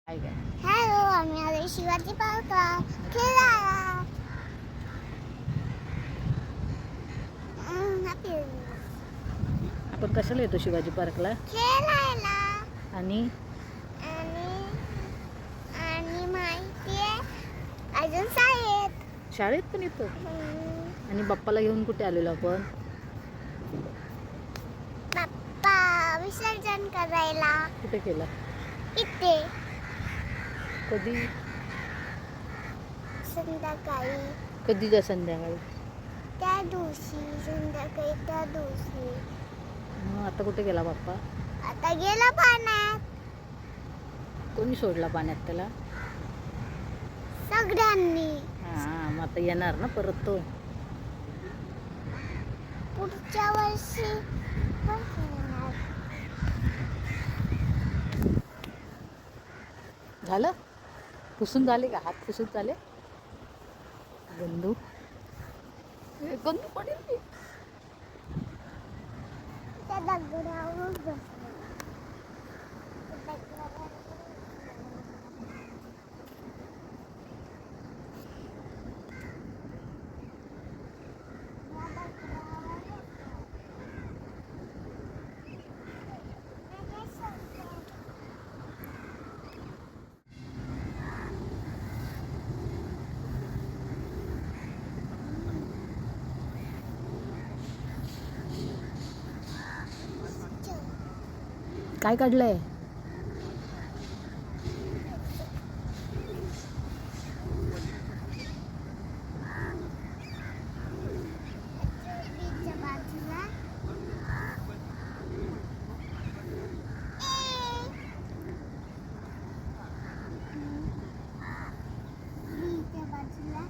काय काय हॅलो, आम्ही आलोय शिवाजी पार्कला खेळायला. हॅपी आपण कशाला येतो शिवाजी पार्कला? खेळायला. आणि आणि आणि माहिती आहे अजून शाळेत. शाळेत पण येतो. आणि बाप्पाला घेऊन कुठे आलेलो आपण? बाप्पा विसर्जन करायला. कुठे केला? इथे कधी? संध्याकाळी. कधीच्या संध्याकाळी? त्या दिवशी संध्याकाळी त्या दिवशी. मग आता कुठे गेला बाप्पा? आता गेला पाण्यात. कोणी सोडला पाण्यात त्याला? सगळ्यांनी. हां, मग आता येणार ना परत तो? पुढच्या वर्षी परत येणार. झालं? पुसून झाले का? हात पुसून झाले? गंदू गंदू पडेल की. त्या दगडावर बसलो. काय काढलंय? बीचच्या बाजूला बीचच्या बाजूला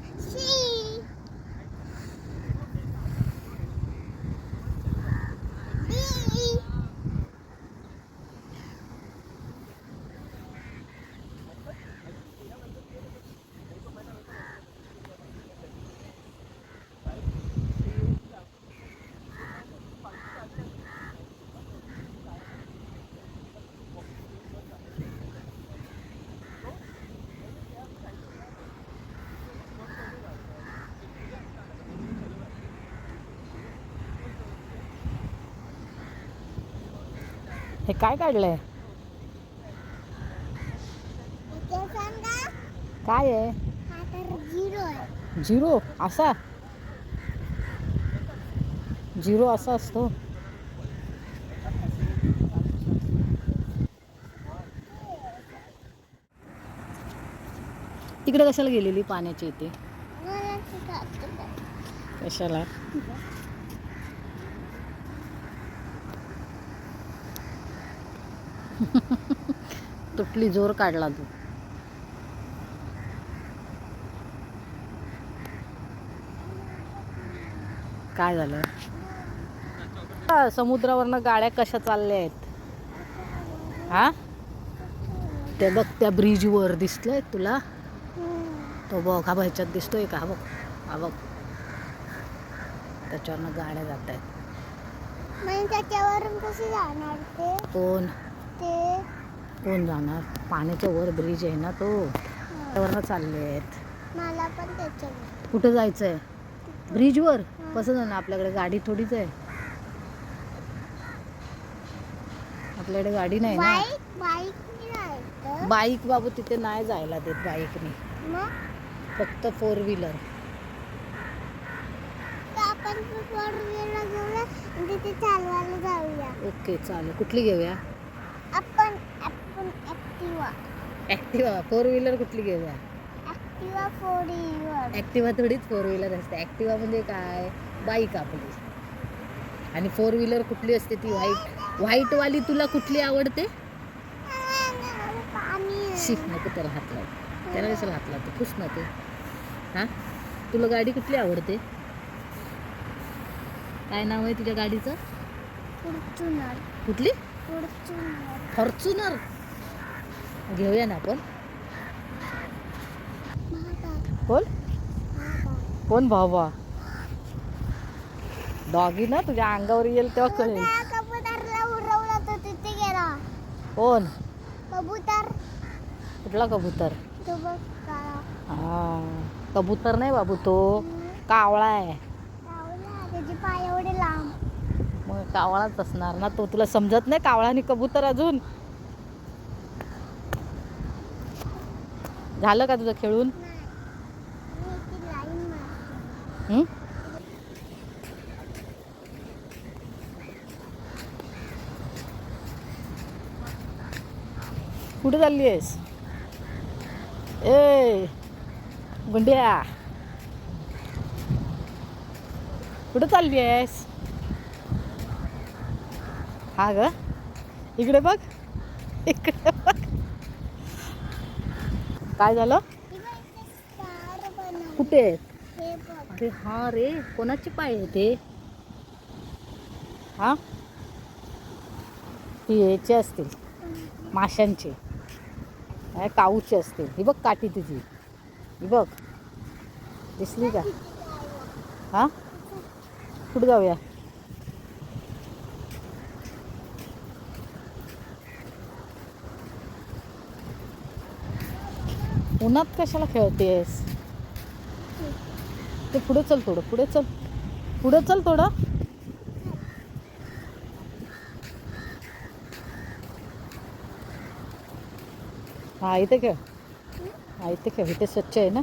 हे काय काढलंय? इथे सांगा. काय आहे? हा तर झिरो आहे. झिरो असा? झिरो असा असतो? तिकडे कशाला गेलेली पाण्याच्या इथे? मला ते खायचं. कशाला? तुटली जोर काढला तू. काय झालं? समुद्रावरनं गाड्या कशा चालल्या आहेत? हा, ते बघ त्या ब्रिजवर दिसतंय तुला? तो बघ, हा बघ ह्याच्यात दिसतोय का? हा बघ, हा बघ, त्याच्यावरनं गाड्या जात आहेत. मग त्याच्यावरून कसे जाणार ते? कोण ते कोण जाणार? पाण्याच्या वर ब्रिज आहे ना तो, त्यावरनं चालले आहेत. मला पण त्याच्यावर. कुठं जायचं आहे? ब्रिजवर? कसं जाणार? आपल्याकडे गाडी थोडीच आहे. आपल्याकडे गाडी नाही ना. बाईकने जायचं. बाईक बाबू तिथे नाही जायला देत बाईकने, मग फक्त फोर व्हीलर. आपण फोर व्हीलर घेऊया आणि तिथे चालवायला जाऊया. ओके, चालेल. कुठली घेऊया? आपण आपण ॲक्टिवा. ॲक्टिवा? फोर व्हीलर कुठली घेऊया? Activa four wheeler. ॲक्टिवा थोडीच फोर व्हीलर असते. ॲक्टिवा म्हणजे काय? बाईक आपली. आणि फोर व्हीलर कुठली असते? ती व्हाईटवाली. तुला कुठली आवडते? शिक नको त्याला हात लाव. त्याला कशाला हात लावते? खुश ना ते. हां, तुला गाडी कुठली आवडते? काय नाव आहे तुझ्या गाडीचं? फॉर्च्युनर. कुठली? फॉर्च्युनर. फॉर्च्युनर घेऊया ना आपण. कोण कोण भावा? डॉगी ना तुझ्या अंगावर येईल तेव्हा कळेल. कबूतरला उडवला तो तिथे गेला. कोण? कबूतर. कुठला कबूतर? तो बघ काळा. कबूतर नाही बाबू, तो कावळा आहे. कावळा, त्याचे पाय एवढे लांब. मग कावळाच असणार ना तो. तुला समजत नाही कावळा आणि कबूतर अजून? झालं का तुझं खेळून? नाही, मी ती लाईन मारते. हं? कुठे चालली आहेस? ए गुंड्या, कुठे चालली आहेस? हा ग, इकडे बघ, इकडे बघ. काय झालं? ती बघ, इथे स्टार बनवले. कुठे? हे बघ. अरे हा रे, कोणाची पाय आहे ते? हा, ती याचे असतील, माशांचे, नाही, काऊचे असतील. ही बघ काठी तुझी, ही बघ, दिसली का? हा, कुठे जाऊया? उन्हात कशाला खेळतेस? ते पुढे चल, थोडं पुढे चल, पुढे चल थोडं. हा इथे खेळ, हा इथे खेळ, इथे स्वच्छ आहे ना.